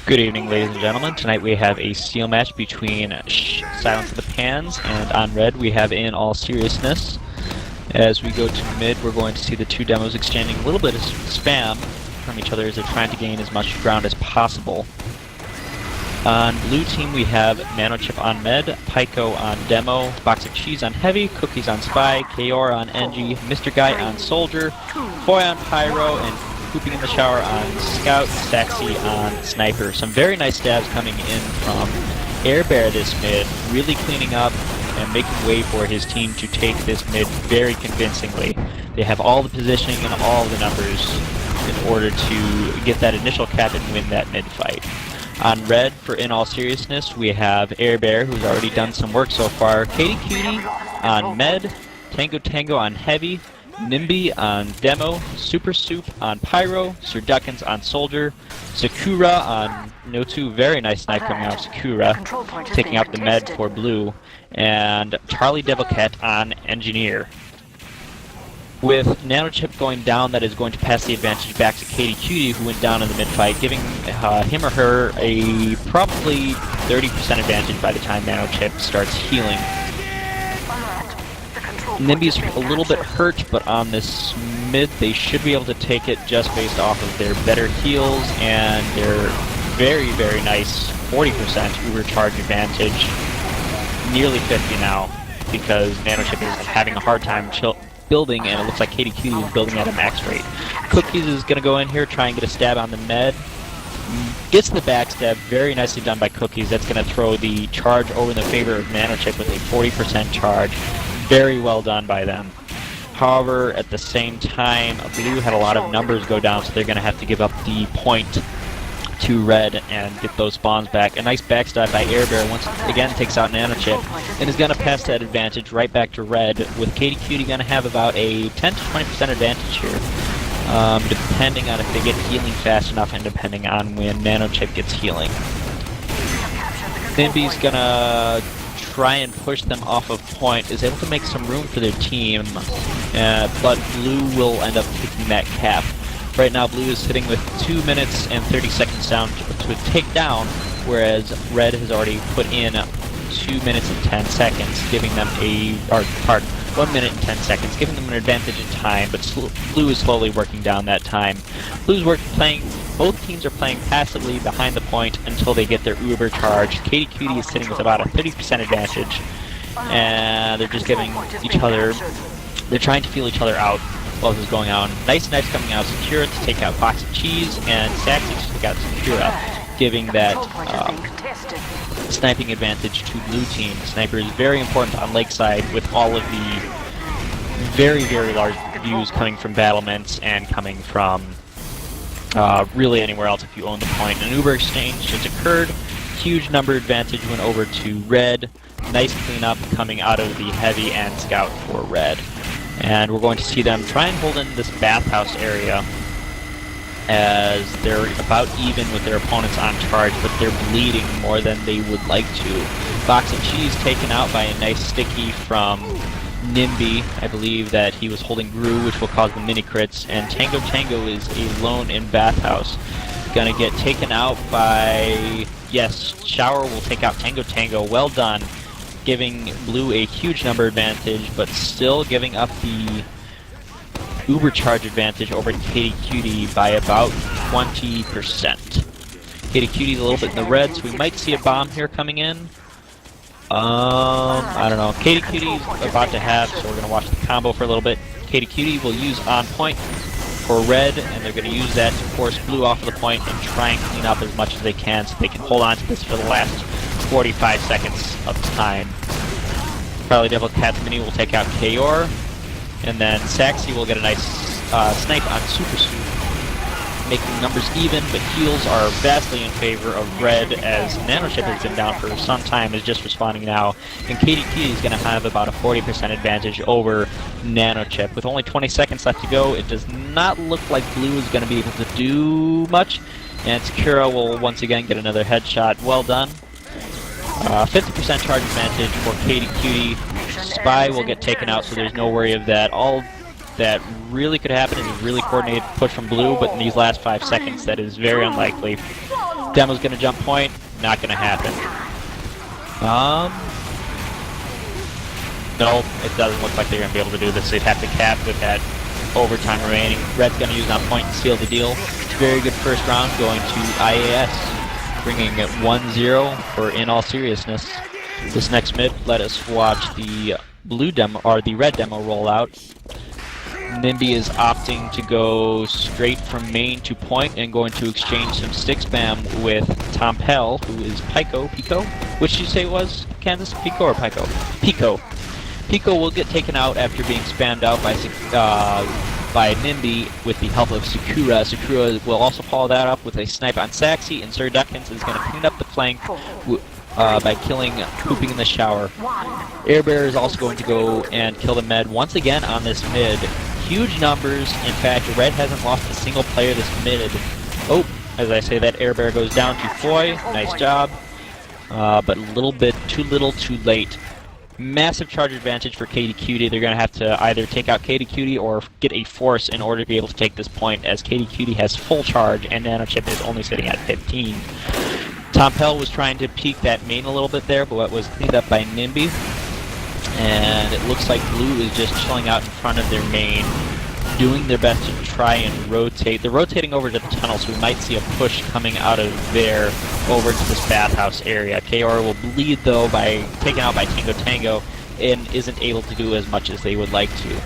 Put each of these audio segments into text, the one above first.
Good evening, ladies and gentlemen. Tonight we have a steel match between Silence of the Pans and on Red we have In All Seriousness. As we go to mid, we're going to see the two demos exchanging a little bit of spam from each other as they're trying to gain as much ground as possible. On blue team we have Nanochip on med, Pico on demo, Box of Cheese on heavy, Cookies on spy, Kaor on NG, Mr. Guy on soldier, Foy on pyro, and Pooping in the shower on scout, Saxy on sniper. Some very nice stabs coming in from Air Bear this mid, really cleaning up and making way for his team to take this mid very convincingly. They have all the positioning and all the numbers in order to get that initial cap and win that mid fight. On red, for In All Seriousness, we have Air Bear, who's already done some work so far, Katie Cutie on med, Tango Tango on heavy, Nimby on demo, Super Soup on pyro, Sir Duckins on soldier, Sakura on No2, very nice snipe coming out of Sakura, taking out the med for blue, and Charlie Devilcat on engineer. With Nanochip going down, that is going to pass the advantage back to Katie Cutie, who went down in the mid-fight, giving him or her a probably 30% advantage by the time Nanochip starts healing. Nimby's a little bit hurt, but on this mid, they should be able to take it just based off of their better heals and their very, very nice 40% Uber charge advantage. Nearly 50 now, because Nanochip is having a hard time building, and it looks like Katie Cutie is building at a max rate. Cookies is going to go in here, try and get a stab on the med. Gets the backstab, very nicely done by Cookies. That's going to throw the charge over in the favor of Nanochip with a 40% charge. Very well done by them. However, at the same time, blue had a lot of numbers go down, so they're going to have to give up the point to red and get those spawns back. A nice backstab by Air Bear once again takes out Nanochip and is going to pass that advantage right back to red, with Katie Cutie going to have about a 10 to 20% advantage here, depending on if they get healing fast enough and depending on when Nanochip gets healing. Nimby's going to try and push them off of point, is able to make some room for their team, but blue will end up taking that cap. Right now, blue is sitting with 2 minutes and 30 seconds down to take down, whereas red has already put in 2 minutes and 10 seconds, giving them 1 minute and 10 seconds, giving them an advantage in time, but blue is slowly working down that time. Both teams are playing passively behind the point until they get their Uber charge. Katie Cutie is sitting with about a 30% advantage, and they're just giving each other, they're trying to feel each other out while this is going on. Nice snipes coming out of Sakura to take out Box of Cheese, and Saxy to take out Sakura, giving that sniping advantage to blue team. Sniper is very important on Lakeside with all of the very, very large views coming from battlements and coming from really anywhere else if you own the point. An Uber exchange just occurred. Huge number advantage went over to red. Nice cleanup coming out of the heavy and scout for red. And we're going to see them try and hold in this bathhouse area as they're about even with their opponents on charge, but they're bleeding more than they would like to. Box of Cheese taken out by a nice sticky from Nimby. I believe that he was holding Gru, which will cause the mini crits, and Tango Tango is alone in bathhouse. Gonna get taken out by, yes, Shower will take out Tango Tango. Well done, giving blue a huge number advantage, but still giving up the Uber charge advantage over Katie Cutie by about 20%. Katie Cutie's a little bit in the red, so we might see a bomb here coming in. I don't know. Katie Cutie's about to have, so we're going to watch the combo for a little bit. Katie Cutie will use on point for red, and they're going to use that to force blue off of the point and try and clean up as much as they can so they can hold on to this for the last 45 seconds of time. Probably Devilcat's mini will take out Kaor, and then Saxy will get a nice snipe on Super Soup, making numbers even, but heals are vastly in favor of red as Nanochip has been down for some time, is just responding now, and Katie Cutie is going to have about a 40% advantage over Nanochip. With only 20 seconds left to go, it does not look like blue is going to be able to do much, and Sakura will once again get another headshot. Well done. 50% charge advantage for Katie Cutie. Spy will get taken out, so there's no worry of that. All that really could happen is a really coordinated push from blue, but in these last 5 seconds, that is very unlikely. Demo's gonna jump point, not gonna happen. No, it doesn't look like they're gonna be able to do this. They'd have to cap with that overtime remaining. Red's gonna use on point and seal the deal. Very good first round going to IAS, bringing it 1-0 for In All Seriousness. This next mid, let us watch the blue demo or the red demo roll out. Nimby is opting to go straight from main to point and going to exchange some stick spam with Tom Pell, who is Pico. Which did you say it was, Kansas? Pico or Pico? Pico. Pico will get taken out after being spammed out by Nimby with the help of Sakura. Sakura will also follow that up with a snipe on Saxy, and Sir Duckins is going to clean up the flank by killing Pooping in the Shower. Air Bear is also going to go and kill the med once again on this mid. Huge numbers. In fact, Red hasn't lost a single player this mid. Oh, as I say that, Air Bear goes down to Foy. Nice job. But a little bit too little too late. Massive charge advantage for Katie Cutie. They're going to have to either take out Katie Cutie or get a force in order to be able to take this point, as Katie Cutie has full charge and Nanochip is only sitting at 15. Tom Pell was trying to peek that main a little bit there, but it was cleaned up by Nimby. And it looks like Blue is just chilling out in front of their main, doing their best to try and rotate. They're rotating over to the tunnel, so we might see a push coming out of there over to this bathhouse area. KR will bleed, though, by taken out by Tango and isn't able to do as much as they would like to.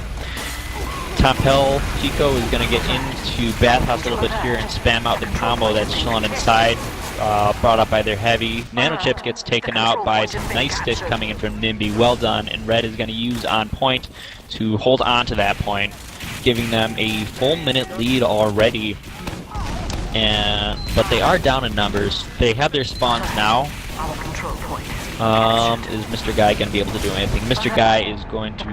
Tom Pell, Pico is going to get into bathhouse a little bit here and spam out the combo that's chilling inside. Brought up by their heavy. Nanochips gets taken out by some nice sticks coming in from Nimby. Well done. And Red is going to use on point to hold on to that point, giving them a full minute lead already. But they are down in numbers. They have their spawns now. Is Mr. Guy going to be able to do anything? Mr. Guy is going to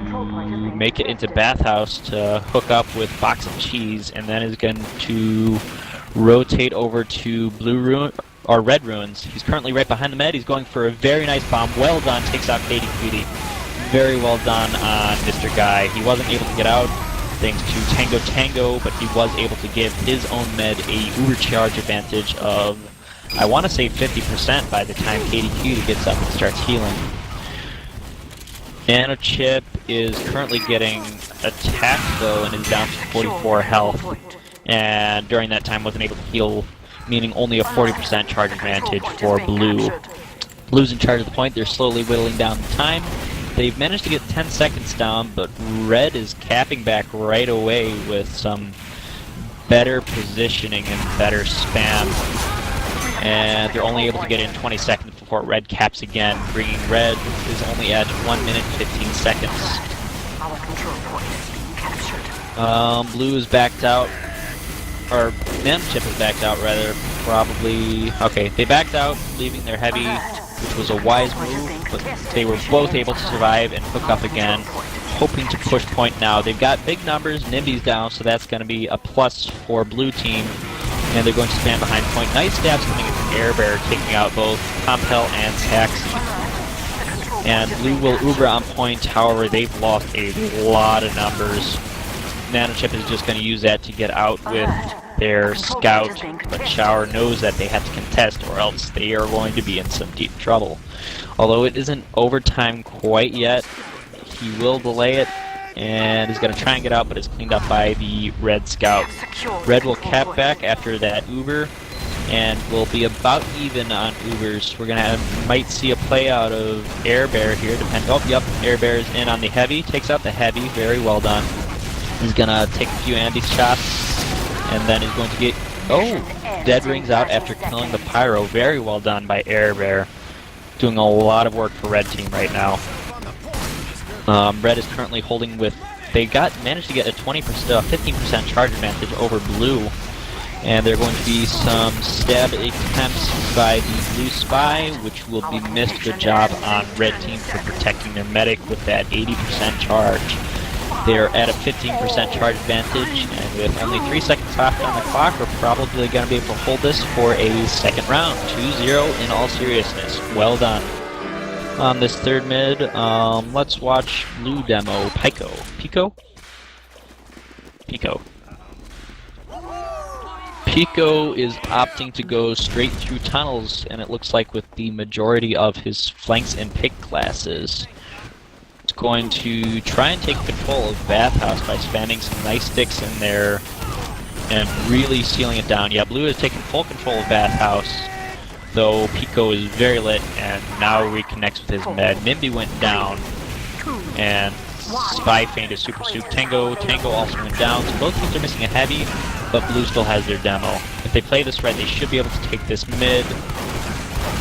make it into bathhouse to hook up with Box of Cheese, and then is going to rotate over to blue ruin or red ruins. He's currently right behind the med. He's going for a very nice bomb. Well done. Takes out Katie Cutie. Very well done on Mr. Guy. He wasn't able to get out thanks to Tango, but he was able to give his own med a uber charge advantage of, I want to say 50% by the time Katie Cutie gets up and starts healing. Nanochip is currently getting attacked though and is down to 44 health. And during that time wasn't able to heal, meaning only a 40% charge advantage for Blue. Blue's in charge of the point. They're slowly whittling down the time. They've managed to get 10 seconds down, but Red is capping back right away with some better positioning and better spam. And they're only able to get in 20 seconds before Red caps again, bringing Red is only at 1 minute 15 seconds. Our control point is being captured. Blue is backed out. Or Nanochip is backed out, rather, probably. Okay, they backed out, leaving their heavy, which was a wise move, but they were both able to survive and hook up again, hoping to push point now. They've got big numbers, Nimby's down, so that's going to be a plus for blue team, and they're going to stand behind point. Nice stabs coming in from Air Bear, taking out both Compel and Saxy. And blue will Uber on point, however, they've lost a lot of numbers. Nanochip is just going to use that to get out with their scout, but Shower knows that they have to contest or else they are going to be in some deep trouble. Although it isn't overtime quite yet, he will delay it and is going to try and get out, but is cleaned up by the red scout. Red will cap back after that Uber and will be about even on Ubers. We're going to might see a play out of Air Bear here. Oh, yep, Air Bear is in on the heavy, takes out the heavy, very well done. He's gonna take a few Andy shots, and then he's going to get, dead rings out after killing the Pyro. Very well done by Air Bear. Doing a lot of work for Red team right now. Red is currently holding with, they managed to get a 15% charge advantage over Blue, and there are going to be some stab attempts by the Blue Spy, which will be missed. Good job on Red team for protecting their medic with that 80% charge. They're at a 15% charge advantage, and with only 3 seconds left on the clock, we're probably going to be able to hold this for a second round. 2-0 in all seriousness. Well done. On this third mid, let's watch blue demo. Pico. Pico is opting to go straight through tunnels, and it looks like with the majority of his flanks and pick classes. It's going to try and take control of Bathhouse by spamming some nice sticks in there and really sealing it down. Yeah, Blue has taken full control of Bathhouse, though Pico is very lit and now reconnects with his med. Nimby went down, and Spy feigned a super soup. Tango also went down, so both teams are missing a heavy, but Blue still has their demo. If they play this right, they should be able to take this mid.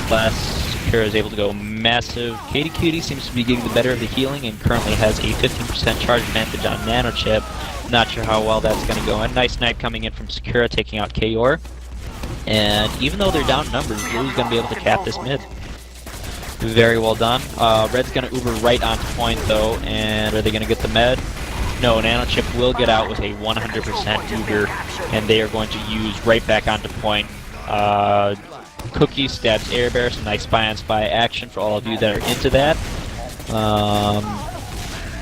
Sakura is able to go massive. Katie Cutie seems to be getting the better of the healing and currently has a 15% charge advantage on Nanochip. Not sure how well that's going to go. A nice snipe coming in from Sakura, taking out Kayor. And even though they're down numbers, Blue's going to be able to cap this mid. Very well done. Red's going to Uber right onto point though, and are they going to get the med? No, Nanochip will get out with a 100% Uber, and they are going to use right back onto point. Cookie stabs Air Bear, some nice spy on spy action for all of you that are into that.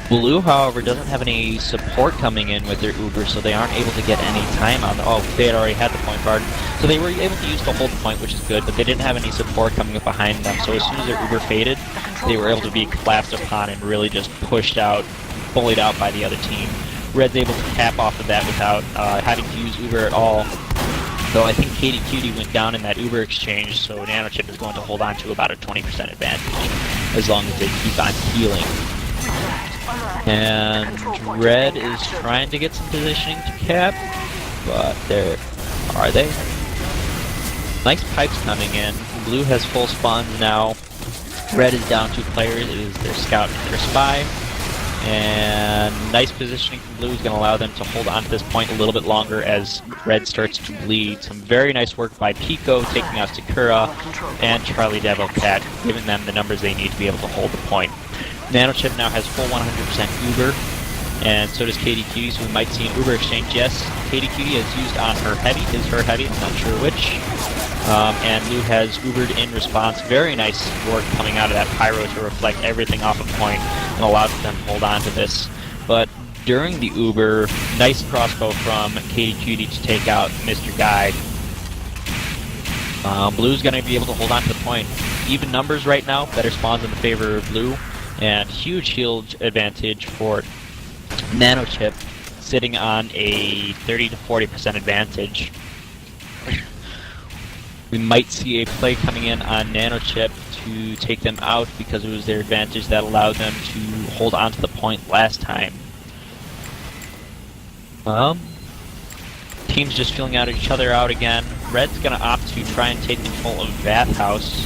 Blue, however, doesn't have any support coming in with their Uber, so they aren't able to get any time on the... Oh, they had already had the point card. So they were able to use the hold point, which is good, but they didn't have any support coming up behind them. So as soon as their Uber faded, they were able to be collapsed upon and really just pushed out, bullied out by the other team. Red's able to cap off of that without having to use Uber at all. Though I think Katie Cutie went down in that Uber exchange, so Nanochip is going to hold on to about a 20% advantage as long as they keep on healing. And Red is trying to get some positioning to cap, but there are they. Nice pipes coming in. Blue has full spawns now. Red is down 2 players. It is their scout and their spy. And nice positioning from Blue is going to allow them to hold on to this point a little bit longer as Red starts to bleed. Some very nice work by Pico, taking out Sakura and Charlie Devil Cat, giving them the numbers they need to be able to hold the point. Nanochip now has full 100% Uber, and so does Katie Cutie, so we might see an Uber exchange. Yes, Katie Cutie has used on her heavy, I'm not sure which. And Blue has Ubered in response. Very nice work coming out of that Pyro to reflect everything off of point and allows them to hold on to this. But during the Uber, nice crossbow from Katie Cutie to take out Mr. Guide. Blue's going to be able to hold on to the point. Even numbers right now, better spawns in the favor of Blue, and huge shield advantage for Nanochip, sitting on a 30 to 40% advantage. We might see a play coming in on Nanochip to take them out because it was their advantage that allowed them to hold on to the point last time. Teams just feeling out each other out again. Red's going to opt to try and take control of Bathhouse.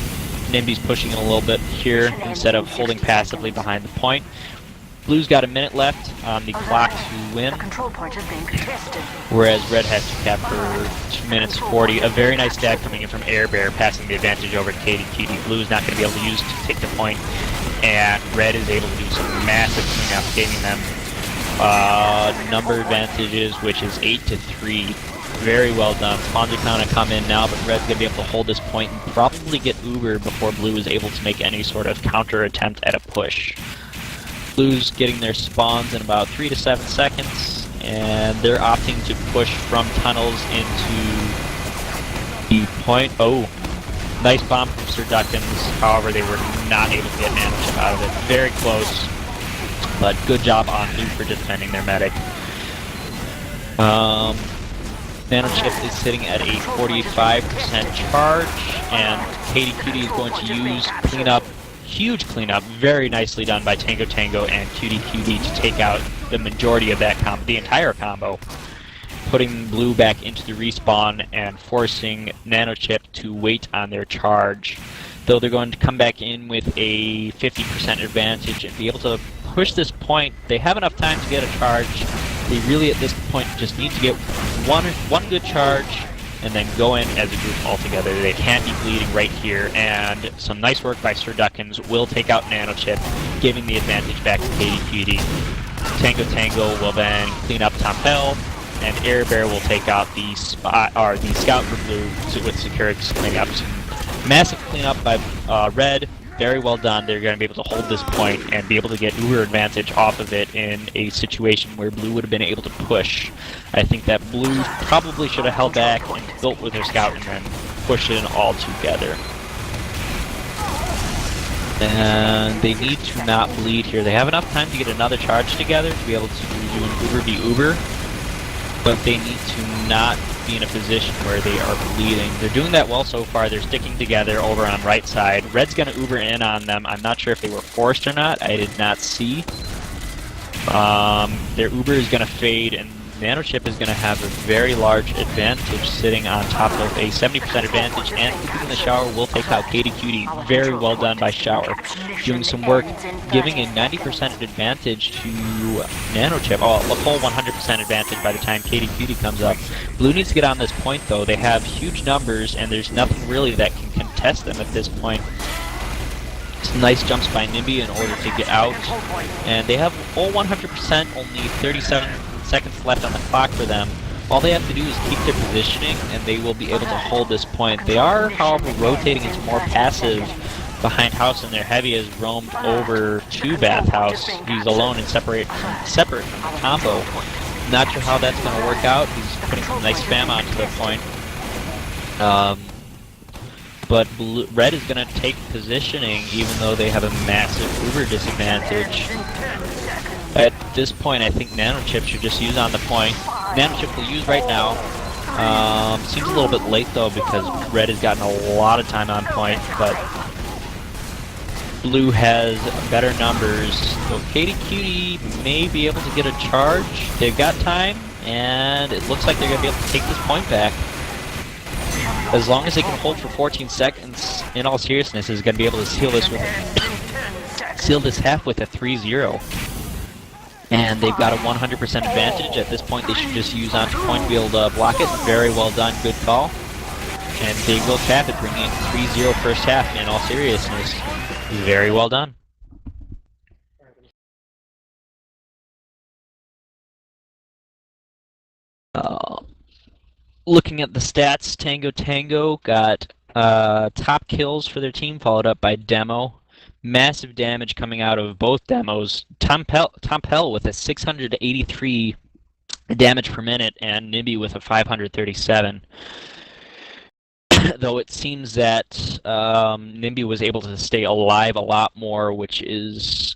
Nimby's pushing it a little bit here instead of holding passively behind the point. Blue's got a minute left on the clock to win, whereas Red has to cap for 2 minutes 40. A very nice stab coming in from Air Bear, passing the advantage over to Katie Cutie. Blue's not going to be able to use to take the point, and Red is able to do some massive cleanup, giving them number advantages, which is 8 to 3. Very well done. Spawns are kind of come in now, but Red's going to be able to hold this point and probably get Uber before Blue is able to make any sort of counter attempt at a push. Blue's getting their spawns in about 3 to 7 seconds, and they're opting to push from tunnels into the point. Oh, nice bomb from Sir Duckins. However, they were not able to get Nanochip out of it. Very close, but good job on Blue for defending their medic. Nanochip is sitting at a 45% charge, and Katie Cutie is going to use cleanup. Huge cleanup, very nicely done by Tango and Cutie to take out the majority of that combo, the entire combo, putting Blue back into the respawn and forcing Nanochip to wait on their charge. Though they're going to come back in with a 50% advantage and be able to push this point. They have enough time to get a charge. They really, at this point, just need to get one good charge and then go in as a group altogether. They can't be bleeding right here, and some nice work by Sir Duckins will take out Nanochip, giving the advantage back to Katie Cutie. Tango will then clean up Top Hill, and Air Bear will take out the scout for Blue with Securix cleaning up. Some massive cleanup by Red, very well done. They're going to be able to hold this point and be able to get uber advantage off of it in a situation where blue would have been able to push. I think that blue probably should have held back and built with their scout and then pushed it in all together. And they need to not bleed here. They have enough time to get another charge together to be able to do an uber v uber, but they need to not be in a position where they are bleeding. They're doing that well so far. They're sticking together over on right side. Red's going to uber in on them. I'm not sure if they were forced or not. I did not see. Their uber is going to fade, and Nanochip is going to have a very large advantage sitting on top of a 70% advantage, and Keeping in the Shower will take out Katie Cutie. Very well done by Shower. Doing some work, giving a 90% advantage to Nanochip. Oh, a full 100% advantage by the time Katie Cutie comes up. Blue needs to get on this point though. They have huge numbers, and there's nothing really that can contest them at this point. Some nice jumps by Nimby in order to get out, and they have full 100%, only 37 seconds left on the clock for them. All they have to do is keep their positioning, and they will be able to hold this point. They are, however, rotating into more passive behind House, and their heavy has roamed over to Bathhouse. He's alone and separate from the combo. Not sure how that's going to work out. He's putting some nice spam onto the point. But Red is going to take positioning, even though they have a massive uber disadvantage. At this point, I think Nanochip should just use on the point. Nanochip will use right now. Seems a little bit late though, because Red has gotten a lot of time on point, but Blue has better numbers. So Katie Cutie may be able to get a charge. They've got time, and it looks like they're going to be able to take this point back. As long as they can hold for 14 seconds, in all seriousness, is going to be able to seal this half with a 3-0. And they've got a 100% advantage. At this point, they should just use onto point to be able to block it. Very well done, good call. And they will cap it, bringing it 3-0 first half. In all seriousness, very well done. Looking at the stats, Tango got top kills for their team, followed up by Demo. Massive damage coming out of both demos. Tom Pell with a 683 damage per minute, and Nimby with a 537. Though it seems that Nimby was able to stay alive a lot more, which is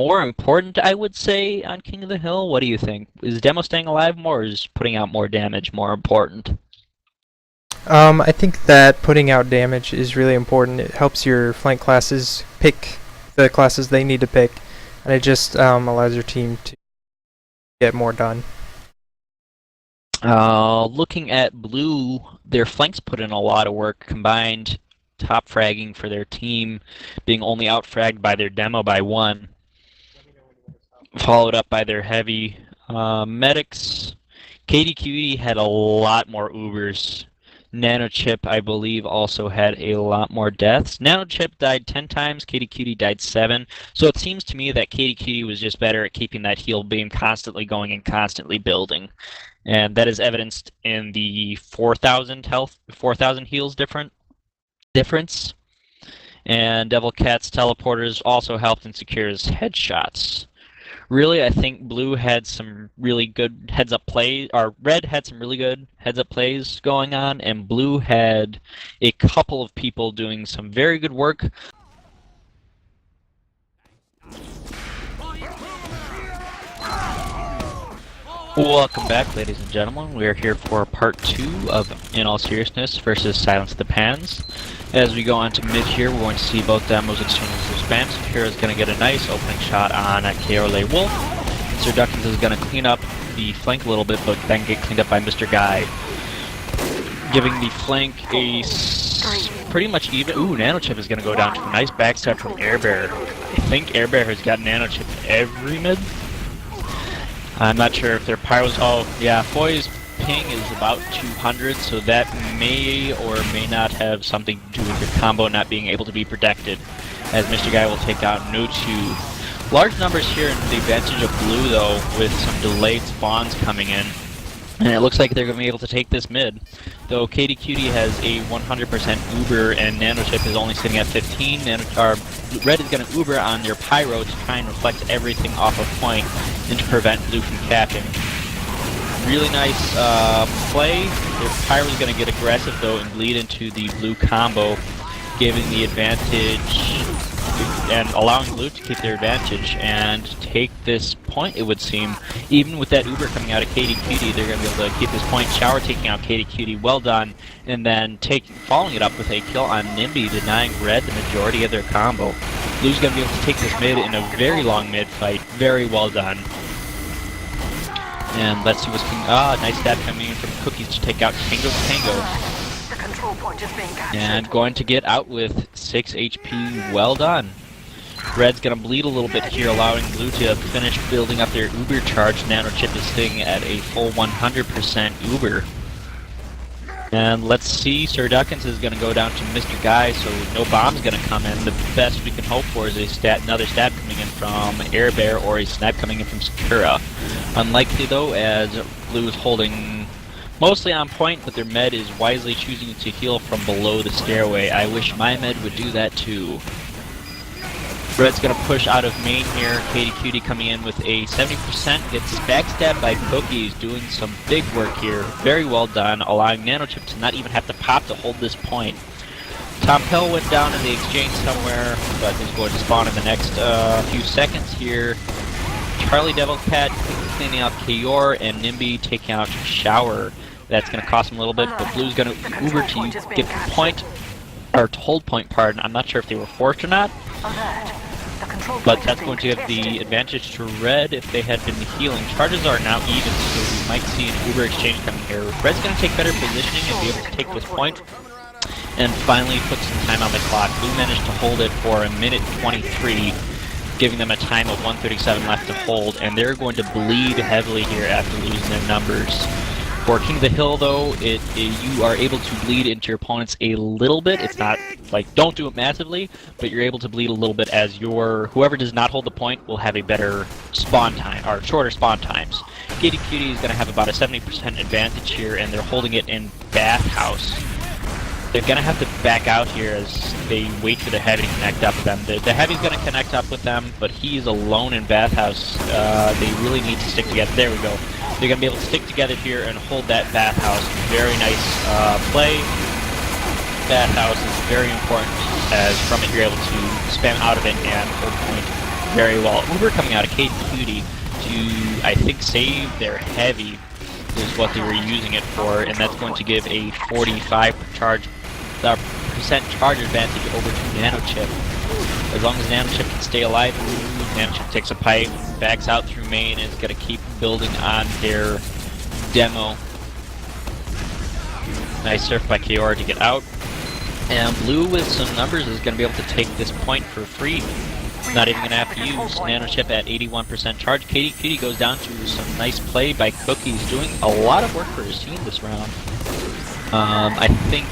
more important, I would say, on King of the Hill. What do you think? Is Demo staying alive more, or is putting out more damage more important? I think that putting out damage is really important. It helps your flank classes pick the classes they need to pick, and it just allows your team to get more done. Looking at Blue, their flanks put in a lot of work, combined top fragging for their team, being only out-fragged by their Demo by 1. Followed up by their heavy. Medics, Katie Cutie had a lot more Ubers. Nanochip, I believe, also had a lot more deaths. Nanochip died 10 times, Katie Cutie died 7. So it seems to me that Katie Cutie was just better at keeping that heal beam constantly going and constantly building. And that is evidenced in the 4,000 heals difference. And Devil Cat's teleporters also helped in Secure's headshots. Really, I think Blue had some really good heads-up plays, or Red had some really good heads-up plays going on, and Blue had a couple of people doing some very good work. Welcome back, ladies and gentlemen. We are here for part 2 of In All Seriousness versus Silence the Pans. As we go on to mid here, we're going to see both demos exchanging some spam. Secure is going to get a nice opening shot on Kaorle Wolf. Sir Duckins is going to clean up the flank a little bit, but then get cleaned up by Mr. Guy. Giving the flank a pretty much even... Ooh, Nanochip is going to go down to a nice backstab from Airbear. I think Airbear has got Nanochip every mid. I'm not sure if their pyros... Oh, yeah, Foy's ping is about 200, so that may or may not have something to do with your combo not being able to be protected, as Mr. Guy will take out No2. Large numbers here in the advantage of Blue, though, with some delayed spawns coming in. And it looks like they're going to be able to take this mid. Though Katie Cutie has a 100% Uber and Nanochip is only sitting at 15. Red is going to Uber on their Pyro to try and reflect everything off of point and to prevent Blue from capping. Really nice play. Their Pyro is going to get aggressive though and bleed into the Blue combo, giving the advantage and allowing Blue to keep their advantage and take this point, it would seem. Even with that Uber coming out of Katie Cutie, they're going to be able to keep this point. Shower taking out Katie Cutie, well done, and then following it up with a kill on Nimby, denying Red the majority of their combo. Blue's going to be able to take this mid in a very long mid fight. Very well done. And let's see what's coming. Nice stab coming in from Cookies to take out Tango. The control point is being captured. And going to get out with 6 HP. Well done. Red's going to bleed a little bit here, allowing Blue to finish building up their Uber charge. Nanochip is sitting at a full 100% Uber. And let's see, Sir Duckins is going to go down to Mr. Guy, so no bomb's going to come in. The best we can hope for is another stab coming in from Air Bear or a snipe coming in from Sakura. Unlikely though, as Blue is holding mostly on point, but their med is wisely choosing to heal from below the stairway. I wish my med would do that too. Red's going to push out of main here. Katie Cutie coming in with a 70%. Gets backstabbed by Cookies, doing some big work here. Very well done, allowing Nanochip to not even have to pop to hold this point. Tom Pell went down in the exchange somewhere, but is going to spawn in the next few seconds here. Charlie Devil's Cat cleaning out Kayor, and Nimby taking out Shower. That's going to cost him a little bit, but Blue's going to Uber to get the point, or to hold point, pardon. I'm not sure if they were forced or not. But that's going to give the advantage to Red if they had been healing. Charges are now even, so we might see an Uber exchange coming here. Red's going to take better positioning and be able to take this point. And finally put some time on the clock. Blue managed to hold it for a minute 23, giving them a time of 1:37 left to hold. And they're going to bleed heavily here after losing their numbers. For King of the Hill, though, you are able to bleed into your opponents a little bit. It's not like, don't do it massively, but you're able to bleed a little bit as whoever does not hold the point will have a better spawn time, or shorter spawn times. Katie Cutie is going to have about a 70% advantage here, and they're holding it in Bathhouse. They're going to have to back out here as they wait for the Heavy to connect up with them. The Heavy's going to connect up with them, but he's alone in Bathhouse. They really need to stick together. There we go. They're going to be able to stick together here and hold that Bathhouse. Very nice play. Bathhouse is very important, as from it you're able to spam out of it and hold point very well. Uber coming out of Katie Cutie to, I think, save their Heavy is what they were using it for, and that's going to give a 45% charge advantage over to Nanochip. As long as Nanochip can stay alive, Nanochip takes a pipe, backs out through main, and is going to keep building on their demo. Nice surf by Kaora to get out. And Blue with some numbers is going to be able to take this point for free. Not even going to have to use Nanochip at 81% charge. Katie Cutie goes down to some nice play by Cookies, doing a lot of work for his team this round. I think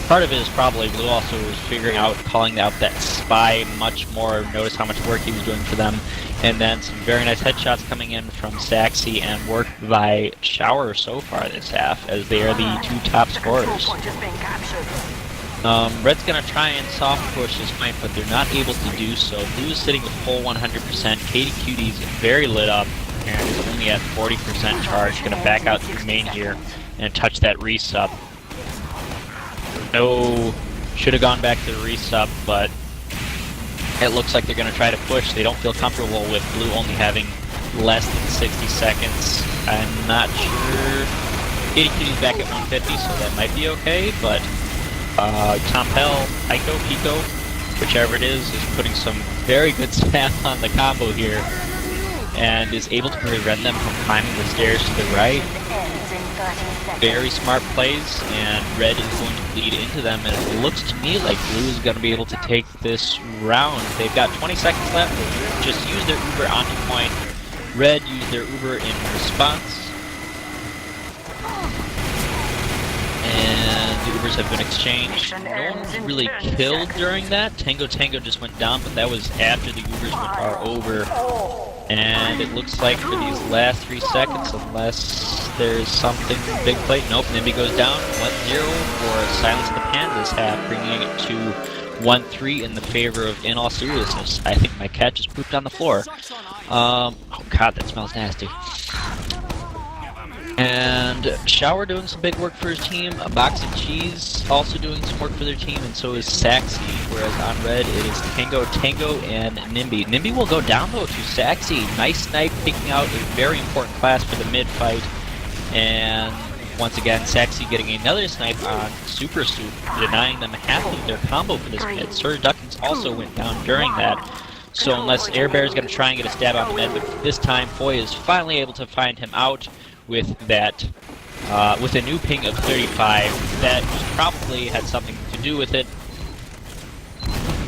part of it is probably Blue also was figuring out, calling out that spy much more, notice how much work he was doing for them, and then some very nice headshots coming in from Saxy and work by Shower so far this half, as they are the two top scorers. Red's going to try and soft push this fight, but they're not able to do so. Blue is sitting with full 100%. Katie Cutie's very lit up and is only at 40% charge. Going to back out through main here and touch that resub. No, should have gone back to the resub, but it looks like they're going to try to push. They don't feel comfortable with Blue only having less than 60 seconds. I'm not sure. Katie Cutie's back at 150, so that might be okay, but Tom Pell, Pico, whichever it is putting some very good spam on the combo here, and is able to prevent them from climbing the stairs to the right. Very smart plays, and Red is going to bleed into them, and it looks to me like Blue is going to be able to take this round. They've got 20 seconds left. Just use their Uber onto point. Red used their Uber in response. And the Ubers have been exchanged. No one was really killed during that. Tango Tango just went down, but that was after the Ubers are over. And it looks like for these last 3 seconds, unless there's something big plate, nope, Nimby goes down, 1-0 for Silence of the Pans this half, bringing it to 1-3 in the favor of In All Seriousness. I think my cat just pooped on the floor. Oh god, that smells nasty. And Shower doing some big work for his team. A Box of Cheese also doing some work for their team, and so is Saxy. Whereas on red, it is Tango Tango and Nimby. Nimby will go down though to Saxy. Nice snipe, picking out a very important class for the mid fight. And once again, Saxy getting another snipe on Super Soup, denying them half of their combo for this mid. Sir Duckins also went down during that. So unless Air Bear is going to try and get a stab on the mid, but this time Foy is finally able to find him out with that, with a new ping of 35. That probably had something to do with it.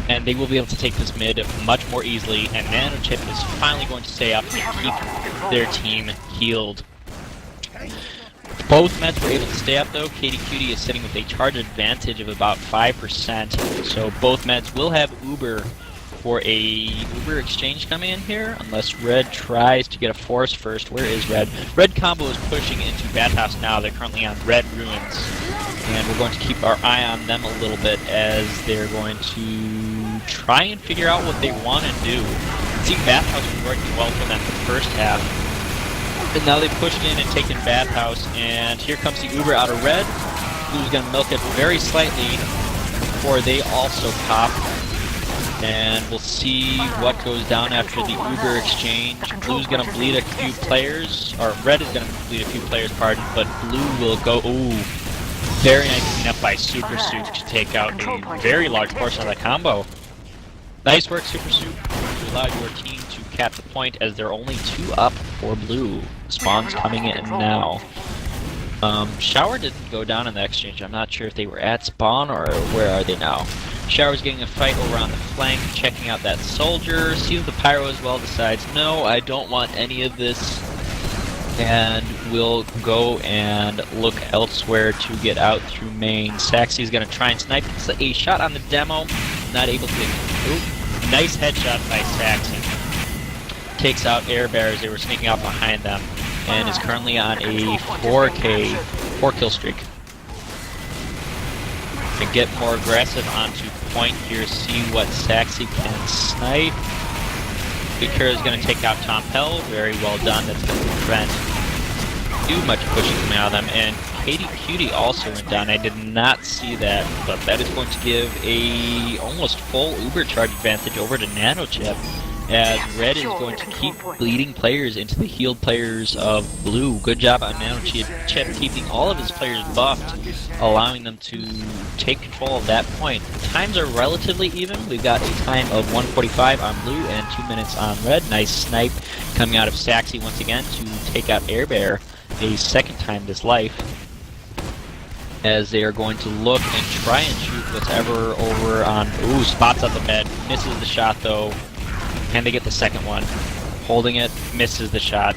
And they will be able to take this mid much more easily, and Nanochip is finally going to stay up and keep their team healed. Both Meds were able to stay up though. Katie Cutie is sitting with a charge advantage of about 5%, so both Meds will have Uber for a Uber exchange coming in here, unless Red tries to get a force first. Where is Red? Red combo is pushing into Bathhouse now. They're currently on Red Ruins, and we're going to keep our eye on them a little bit as they're going to try and figure out what they want to do. I see Bathhouse was working well for them the first half, but now they've pushed in and taken Bathhouse, and here comes the Uber out of Red. Blue's going to milk it very slightly before they also pop. And we'll see what goes down after the Uber exchange. Blue's gonna bleed a few players, or Red is gonna bleed a few players, pardon, but Blue will go, ooh, very nice cleanup by Super Soup to take out a very large portion of the combo. Nice work, Super Soup, to allow your team to cap the point as they're only 2 up for Blue. Spawn's coming in now. Shower didn't go down in the exchange. I'm not sure if they were at spawn or where are they now. Shower's getting a fight over on the flank, checking out that soldier. Sees the pyro as well, decides, no, I don't want any of this, and will go and look elsewhere to get out through main. Saxy's gonna try and snipe. It's a shot on the demo, not able to. Ooh, nice headshot by Saxy. Takes out Air Bear as they were sneaking out behind them, and is currently on a 4-kill streak. To get more aggressive onto point here, see what Saxy can snipe. Bakura is going to take out Tom Pell, very well done. That's going to prevent too much pushing coming out of them. And Katie Cutie also went down. I did not see that, but that is going to give a almost full Uber charge advantage over to Nanochip, as Red is going to keep bleeding players into the healed players of Blue. Good job on Nanochip keeping all of his players buffed, allowing them to take control of that point. Times are relatively even. We've got a time of 1:45 on Blue and 2 minutes on Red. Nice snipe coming out of Saxy once again to take out Air Bear a second time this life, as they are going to look and try and shoot whatever over on, ooh, spots up the bed, misses the shot though. Can they get the second one? Holding it, misses the shot.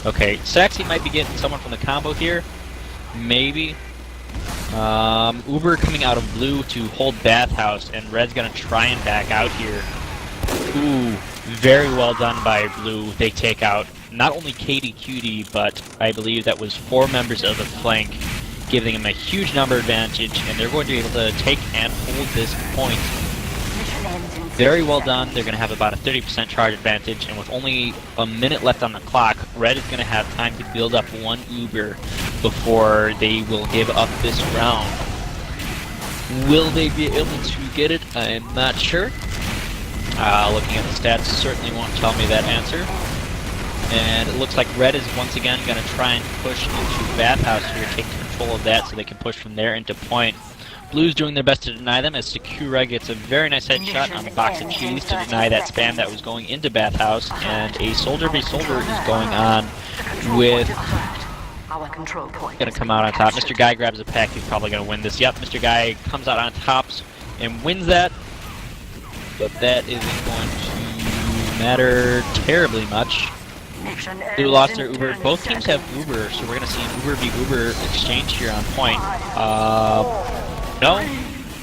Okay, Saxy might be getting someone from the combo here. Maybe. Uber coming out of Blue to hold Bathhouse, and Red's gonna try and back out here. Ooh, very well done by Blue. They take out not only Katie Cutie, but I believe that was 4 members of the flank, giving them a huge number advantage, and they're going to be able to take and hold this point. Very well done. They're going to have about a 30% charge advantage, and with only a minute left on the clock, Red is going to have time to build up 1 Uber before they will give up this round. Will they be able to get it? I'm not sure. Looking at the stats certainly won't tell me that answer. And it looks like Red is once again going to try and push into Bathhouse here, take control of that so they can push from there into point. Blue's doing their best to deny them, as Sakura gets a very nice headshot on the Box of Cheese to deny that spam that was going into Bathhouse, and a soldier v soldier is going on with... Gonna come out on top. Mr. Guy grabs a pack, he's probably gonna win this. Yep, Mr. Guy comes out on top and wins that, but that isn't going to matter terribly much. Blue lost their Uber. Both teams have Uber, so we're going to see an Uber v Uber exchange here on point. No.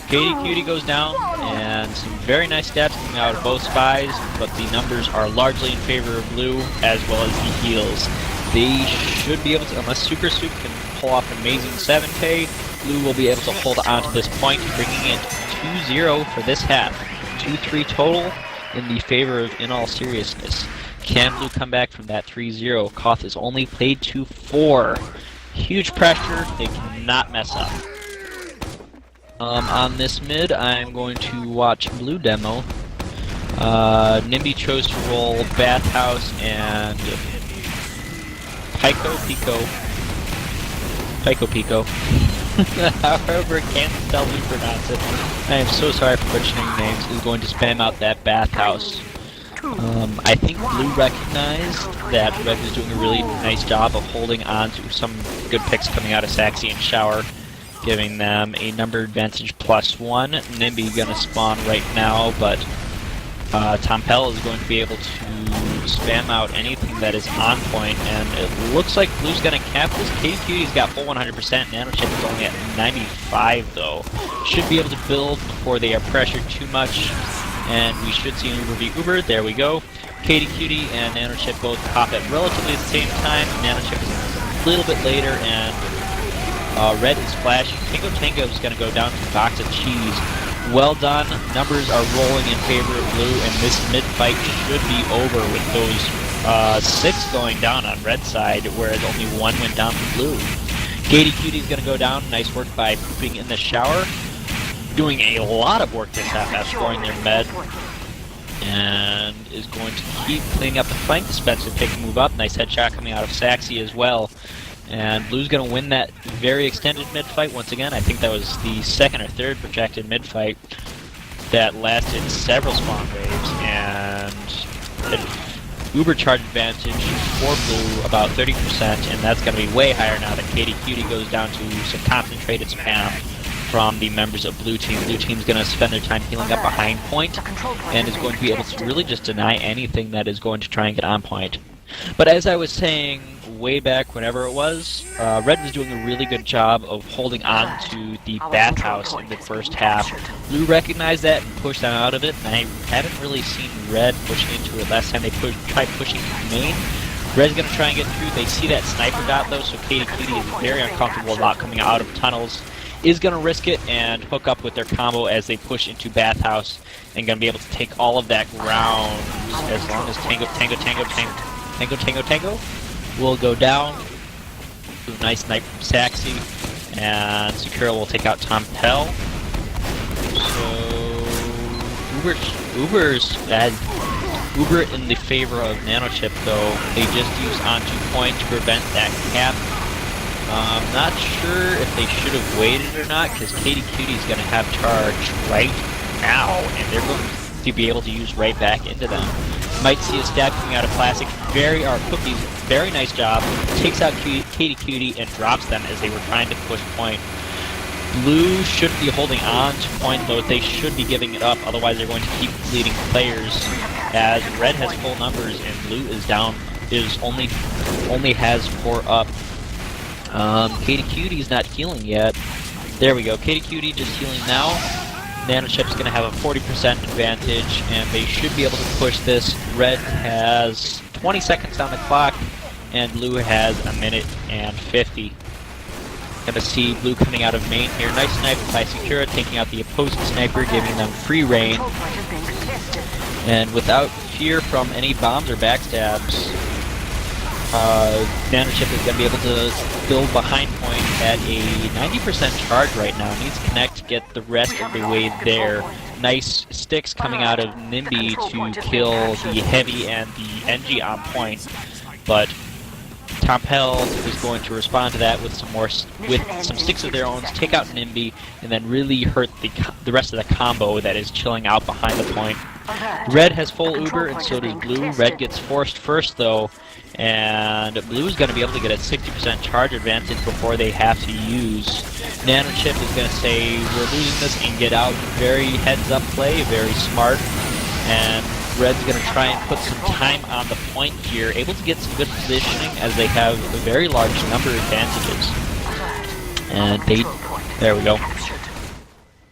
Katie Cutie goes down, and some very nice stats coming out of both spies, but the numbers are largely in favor of Blue, as well as the heals. They should be able to, unless Super Soup can pull off an amazing 7K, Blue will be able to hold on to this point, bringing it 2-0 for this half. 2-3 total in the favor of In All Seriousness. Can Blue come back from that 3-0? Koth is only played 2-4. Huge pressure, they cannot mess up. On this mid, I'm going to watch Blue demo. Nimby chose to roll Bathhouse and Pico. However, can't tell me pronounce it. I am so sorry for butchering names. Is going to spam out that Bathhouse. I think Blue recognized that Red was doing a really nice job of holding on to some good picks coming out of Saxy and Shower, giving them a number advantage +1. Nimby gonna spawn right now, but Tompel is going to be able to spam out anything that is on point, and it looks like Blue's gonna cap this. Katie Cutie's got full 100%. Nanochip is only at 95 though. Should be able to build before they are pressured too much, and we should see an Uber v Uber. There we go. Katie Cutie and Nanochip both pop at relatively the same time. Nanochip is a little bit later, and Red is flashing. Tango is going to go down to the box of cheese. Well done. Numbers are rolling in favor of Blue, and this mid-fight should be over with those 6 going down on Red side, whereas only 1 went down for Blue. Katie Cutie is going to go down. Nice work by pooping in the shower. Doing a lot of work this half after scoring their med. And is going to keep cleaning up the flank. Spencer pick and move up. Nice headshot coming out of Saxy as well. And Blue's going to win that very extended mid-fight once again. I think that was the 2nd or 3rd projected mid-fight that lasted several spawn waves. And an Uber charge advantage for Blue about 30%, and that's going to be way higher now that Katie Cutie goes down to some concentrated spam from the members of Blue Team. Blue Team's going to spend their time healing up behind point, and is going to be able to really just deny anything that is going to try and get on point. But as I was saying way back whenever it was, Red was doing a really good job of holding on to the Bathhouse in the first half. Blue recognized that and pushed them out of it, and I haven't really seen Red push into it. Last time they tried pushing main. Red's going to try and get through. They see that sniper dot though, so Katie Cutie is very uncomfortable about coming out of tunnels. Is going to risk it and hook up with their combo as they push into Bathhouse, and going to be able to take all of that ground as long as Tango will go down. Nice snipe from Saxy, and Sakura will take out Tompel. So Uber in the favor of Nanochip though. They just use onto point to prevent that cap. Not sure if they should have waited or not, because Katie Cutie's going to have charge right now, and they're going to be able to use right back into them. Might see a stab coming out of Classic. Cookies, very nice job. Takes out Katie Cutie and drops them as they were trying to push point. Blue shouldn't be holding on to point though. They should be giving it up, otherwise they're going to keep leading players. As Red has full numbers and Blue is down, only has 4 up. Katie Cutie's not healing yet. There we go. Katie Cutie just healing now. Nanochip's going to have a 40% advantage, and they should be able to push this. Red has 20 seconds on the clock, and Blue has 1 minute and 50. Gonna see Blue coming out of main here. Nice snipe by Sakura, taking out the opposing sniper, giving them free reign. And without fear from any bombs or backstabs, Nanochip is going to be able to build behind point at a 90% charge right now. Needs to connect to get the rest of the way there. Nice sticks coming out of Nimby to kill the Heavy and the NG on point, but Tompel is going to respond to that with some sticks of their own, take out Nimby, and then really hurt the rest of the combo that is chilling out behind the point. Red has full Uber, and so does Blue. Red gets forced first though, and Blue is going to be able to get a 60% charge advantage before they have to use. Nanochip is going to say, we're losing this, and get out. Very heads-up play, very smart, and Red's going to try and put some time on the point here, able to get some good positioning as they have a very large number of advantages. And there we go.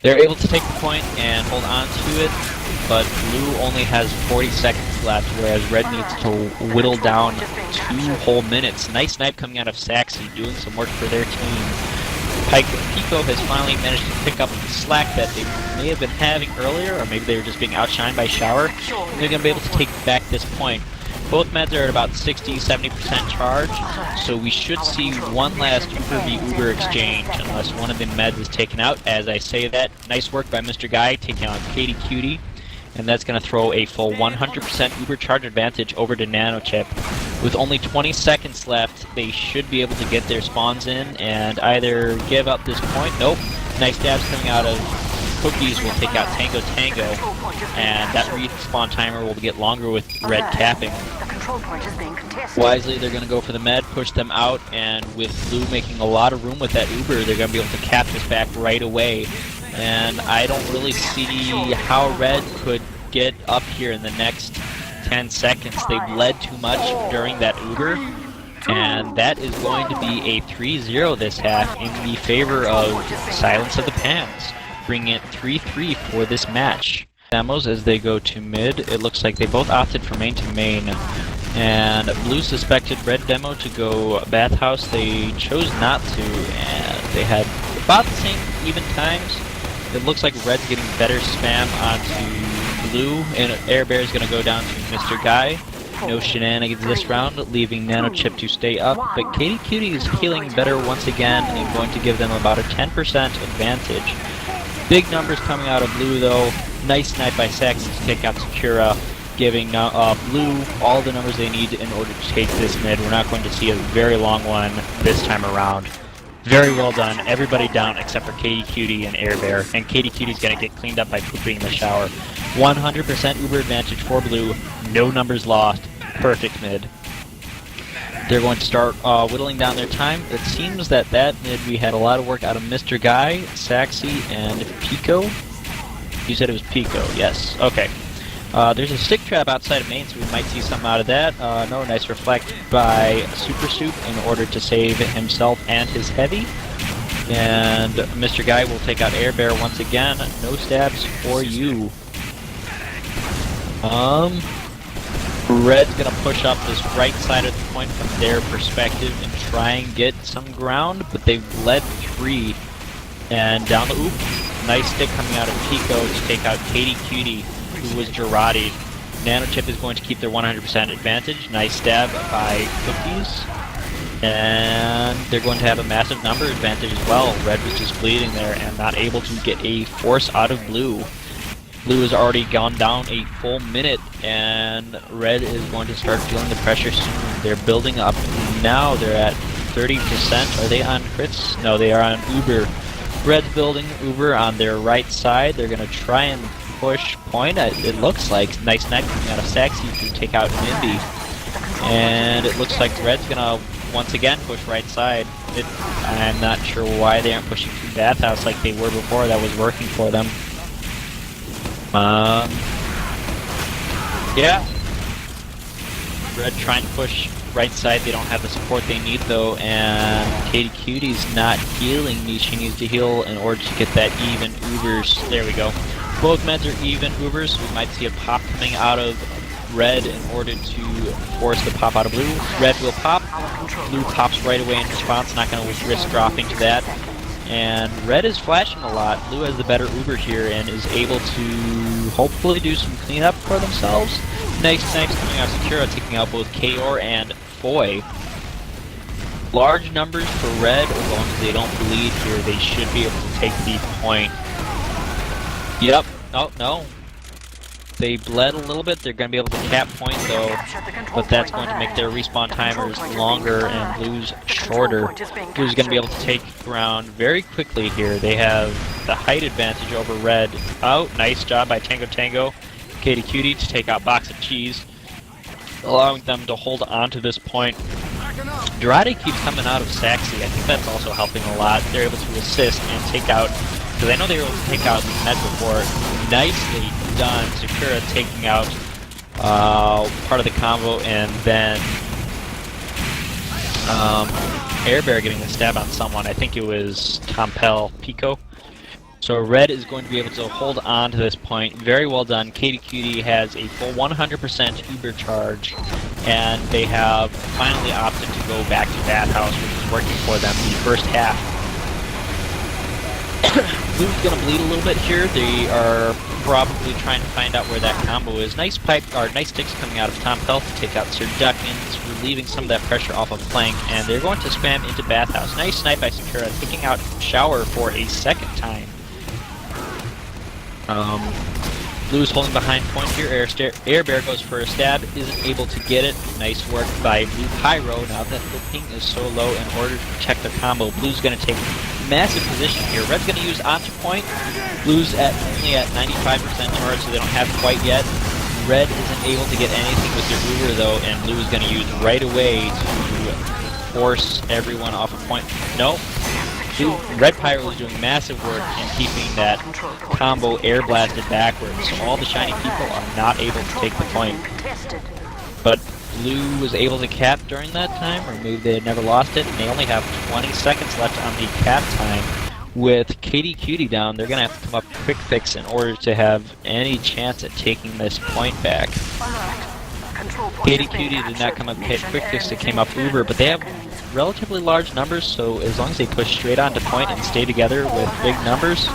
They're able to take the point and hold on to it, but Blue only has 40 seconds left, whereas Red needs to whittle down 2 whole minutes. Nice snipe coming out of Saxy, doing some work for their team. Pico has finally managed to pick up the slack that they may have been having earlier, or maybe they were just being outshined by Shower, and they're going to be able to take back this point. Both meds are at about 60-70% charge, so we should see one last Uber v Uber exchange unless one of the meds is taken out. As I say that, nice work by Mr. Guy taking out Katie Cutie, and that's going to throw a full 100% Uber charge advantage over to Nanochip. With only 20 seconds left, they should be able to get their spawns in and either give up this point. Nope. Nice dabs coming out of Cookies will take out Tango Tango, and that respawn timer will get longer with Red capping. Wisely, they're going to go for the med, push them out, and with Blue making a lot of room with that Uber, they're going to be able to cap this back right away. And I don't really see how Red could get up here in the next 10 seconds. They bled too much during that Uber, and that is going to be a 3-0 this half in the favor of Silence of the Pans, bringing it 3-3 for this match. Demos as they go to mid, it looks like they both opted for main to main, and Blue suspected Red Demo to go Bathhouse. They chose not to, and they had about the same even times. It looks like Red's getting better spam onto Blue, and Air Bear is going to go down to Mr. Guy. No shenanigans this round, leaving Nanochip to stay up, but Katie Cutie is healing better once again and going to give them about a 10% advantage. Big numbers coming out of Blue though. Nice snipe by Saxon to take out Sakura, giving Blue all the numbers they need in order to take this mid. We're not going to see a very long one this time around. Very well done. Everybody down except for Katie Cutie and Air Bear. And Katie Cutie's going to get cleaned up by pooping in the shower. 100% Uber advantage for Blue. No numbers lost. Perfect mid. They're going to start whittling down their time. It seems that mid we had a lot of work out of Mr. Guy, Saxy, and Pico. You said it was Pico. Yes. Okay. There's a stick trap outside of main, so we might see something out of that. No, nice reflect by Super Soup in order to save himself and his heavy. And Mr. Guy will take out Air Bear once again. No stabs for you. Red's gonna push up this right side of the point from their perspective and try and get some ground, but they've led 3. And down the oop. Nice stick coming out of Pico to take out Katie Cutie, who was Girardi'd. Nanochip is going to keep their 100% advantage. Nice stab by Cookies. And they're going to have a massive number advantage as well. Red was just bleeding there and not able to get a force out of Blue. Blue has already gone down a full minute, and Red is going to start feeling the pressure soon. They're building up now. They're at 30%. Are they on crits? No, they are on Uber. Red's building Uber on their right side. They're going to try and push point. It looks like nice knife coming out of Saxy to take out Nimby. And it looks like Red's going to once again push right side. I'm not sure why they aren't pushing through Bathhouse like they were before. That was working for them. Yeah. Red trying to push right side. They don't have the support they need though, and Katie Cutie's not healing me. She needs to heal in order to get that even Ubers. There we go. Both meds are even Ubers. We might see a pop coming out of Red in order to force the pop out of Blue. Red will pop. Blue pops right away in response. Not going to risk dropping to that. And Red is flashing a lot. Blue has the better Uber here and is able to hopefully do some cleanup for themselves. Nice snipes coming out of Sakura, taking out both Kaor and Foy. Large numbers for Red, as long as they don't bleed here, they should be able to take the point. Yep. Oh, no. They bled a little bit. They're going to be able to cap point though, but that's going to make their respawn timers longer and Blue's shorter. Blue's going to be able to take ground very quickly here. They have the height advantage over Red. Oh, nice job by Tango Tango. Katie Cutie to take out Box of Cheese, allowing them to hold on to this point. Girardi keeps coming out of Saxy. I think that's also helping a lot. They're able to assist and take out, because I know they were able to take out Med before. Nicely done. Sakura taking out part of the combo, and then Air Bear getting the stab on someone. I think it was Tompel Pico. So red is going to be able to hold on to this point. Very well done. Katie Cutie has a full 100% Uber charge, and they have finally opted to go back to Bathhouse, which is working for them the first half. Blue's going to bleed a little bit here. They are probably trying to find out where that combo is. Nice sticks coming out of Tompel to take out Sir Duckins, relieving some of that pressure off of flank, and they're going to spam into Bathhouse. Nice snipe by Sakura, taking out Shower for a second time. Blue is holding behind point here. Air Bear goes for a stab, isn't able to get it. Nice work by Blue Pyro. Now that the ping is so low, in order to protect the combo, Blue's going to take massive position here. Red's going to use onto point. Blue's only at 95% charge, so they don't have quite yet. Red isn't able to get anything with their Uber though, and Blue is going to use right away to force everyone off a point. No. Red Pyro is doing massive work in keeping that combo air blasted backwards, so all the shiny people are not able to take the point. But Blue was able to cap during that time, or maybe they had never lost it, and they only have 20 seconds left on the cap time. With Katie Cutie down, they're going to have to come up quick fix in order to have any chance at taking this point back. Katie Cutie did not come up quick fix, it came up Uber, but they have relatively large numbers, so as long as they push straight on to point and stay together with big numbers.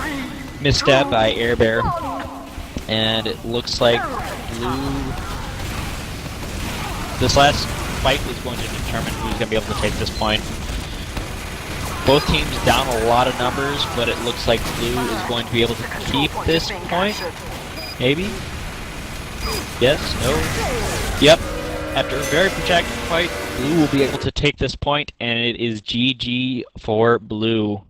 Missed-stab by Air Bear, and it looks like Blue... This last fight is going to determine who's going to be able to take this point. Both teams down a lot of numbers, but it looks like Blue is going to be able to keep this point. Maybe? Yes? No? Yep. After a very protracted fight, Blue will be able to take this point, and it is GG for Blue.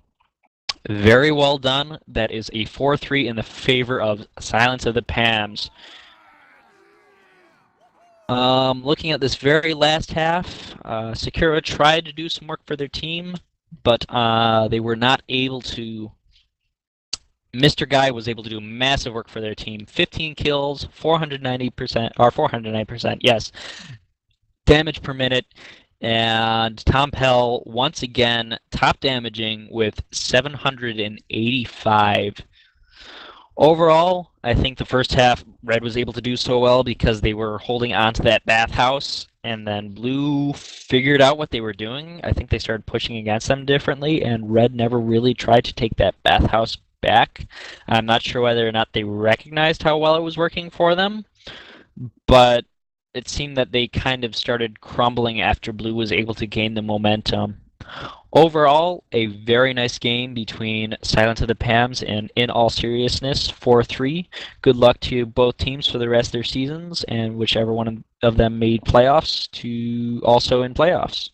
Very well done. That is a 4-3 in the favor of Silence of the Pams. Looking at this very last half, Sakura tried to do some work for their team, but they were not able to. Mr. Guy was able to do massive work for their team. 15 kills, 490%, or 409%, yes. Damage per minute, and Tompel once again top damaging with 785. Overall, I think the first half Red was able to do so well because they were holding on to that bathhouse, and then Blue figured out what they were doing. I think they started pushing against them differently, and Red never really tried to take that bathhouse back. I'm not sure whether or not they recognized how well it was working for them, but it seemed that they kind of started crumbling after Blue was able to gain the momentum. Overall, a very nice game between Silence of the Pams and In All Seriousness, 4-3. Good luck to both teams for the rest of their seasons, and whichever one of them made playoffs to also in playoffs.